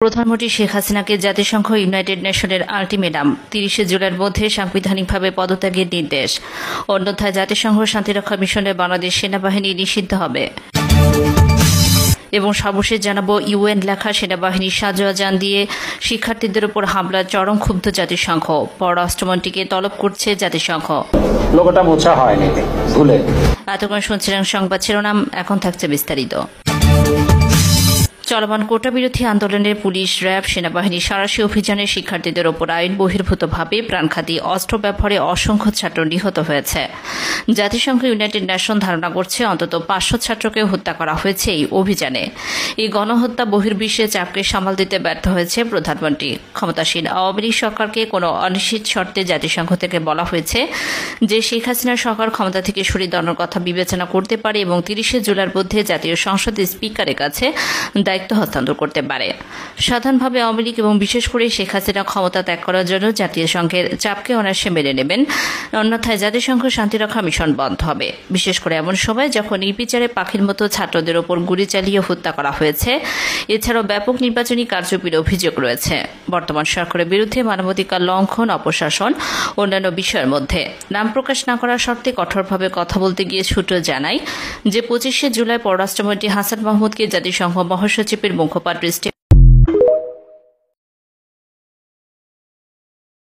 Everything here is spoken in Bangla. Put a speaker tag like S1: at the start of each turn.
S1: প্রধানমন্ত্রী শেখ হাসিনাকে জাতিসংঘ ইউনাইটেড নেশনের আলটিমেটাম ৩০ জুলাইয়ের মধ্যে সাংবিধানিকভাবে পদত্যাগের নির্দেশ। অন্যথায় জাতিসংঘ শান্তিরক্ষা মিশনে বাংলাদেশ সেনাবাহিনী নিষিদ্ধ হবে। এবং সর্বশেষ জানাবো, ইউএন লেখা সেনাবাহিনীর সাজোয়া যান দিয়ে শিক্ষার্থীদের উপর হামলার চরম ক্ষুব্ধ জাতিসংঘ। পররাষ্ট্রমন্ত্রীকে তলব করছে জাতিসংঘ।
S2: লোকটা মোছা হয়নি ভুলে।
S1: এতক্ষণ শুনছিলেন সংবাদ শিরোনাম, এখন থাকছে বিস্তারিত। চলমান কোটা বিরোধী আন্দোলনের পুলিশ, র্যাব, সেনাবাহিনী সাঁড়াশি অভিযানে শিক্ষার্থীদের ওপর আইন বহির্ভূতভাবে প্রাণঘাতী অস্ত্র ব্যবহারে অসংখ্য ছাত্র নিহত হয়েছে। জাতিসংঘ ইউনাইটেড নেশন ধারণা করছে অন্তত 500 ছাত্রকে হত্যা করা হয়েছে এই অভিযানে। এই গণহত্যা বহির্বিশ্বে চাপকে সামাল দিতে ব্যর্থ হয়েছে প্রধানমন্ত্রী। ক্ষমতাসীন আওয়ামী লীগ সরকারকে কোনো অনিশ্চিত শর্তে জাতিসংঘ থেকে বলা হয়েছে যে শেখ হাসিনার সরকার ক্ষমতা থেকে সরিয়ে দেওয়ার কথা বিবেচনা করতে পারে এবং 30 জুলাইয়ের মধ্যে জাতীয় সংসদের স্পিকারের কাছে দায়িত্ব হস্তান্তর করতে পারে। সাধারণভাবে আওয়ামী লীগ এবং বিশেষ করে শেখ হাসিনা ক্ষমতা ত্যাগ করার জন্য জাতীয় সংঘের চাপকে অনায়াসে মেনে নেবেন, অন্যথায় জাতিসংঘ শান্তিরক্ষা মিশন বন্ধ হবে। বিশেষ করে এমন সময় যখন নির্বিচারে পাখির মতো ছাত্রদের ওপর গুলি চালিয়ে হত্যা করা হয়েছে। এছাড়াও ব্যাপক নির্বাচনী কারচুপির অভিযোগ রয়েছে। বর্তমান সরকারের বিরুদ্ধে মানবাধিকার লঙ্ঘন, অপশাসন অন্যান্য বিষয়ের মধ্যে নাম প্রকাশ না করার শর্তে কঠোরভাবে কথা বলতে গিয়ে সূত্র জানায় যে 25 জুলাই পররাষ্ট্রমন্ত্রী হাসান মাহমুদকে জাতিসংঘ মহাসচিবের মুখপাত্র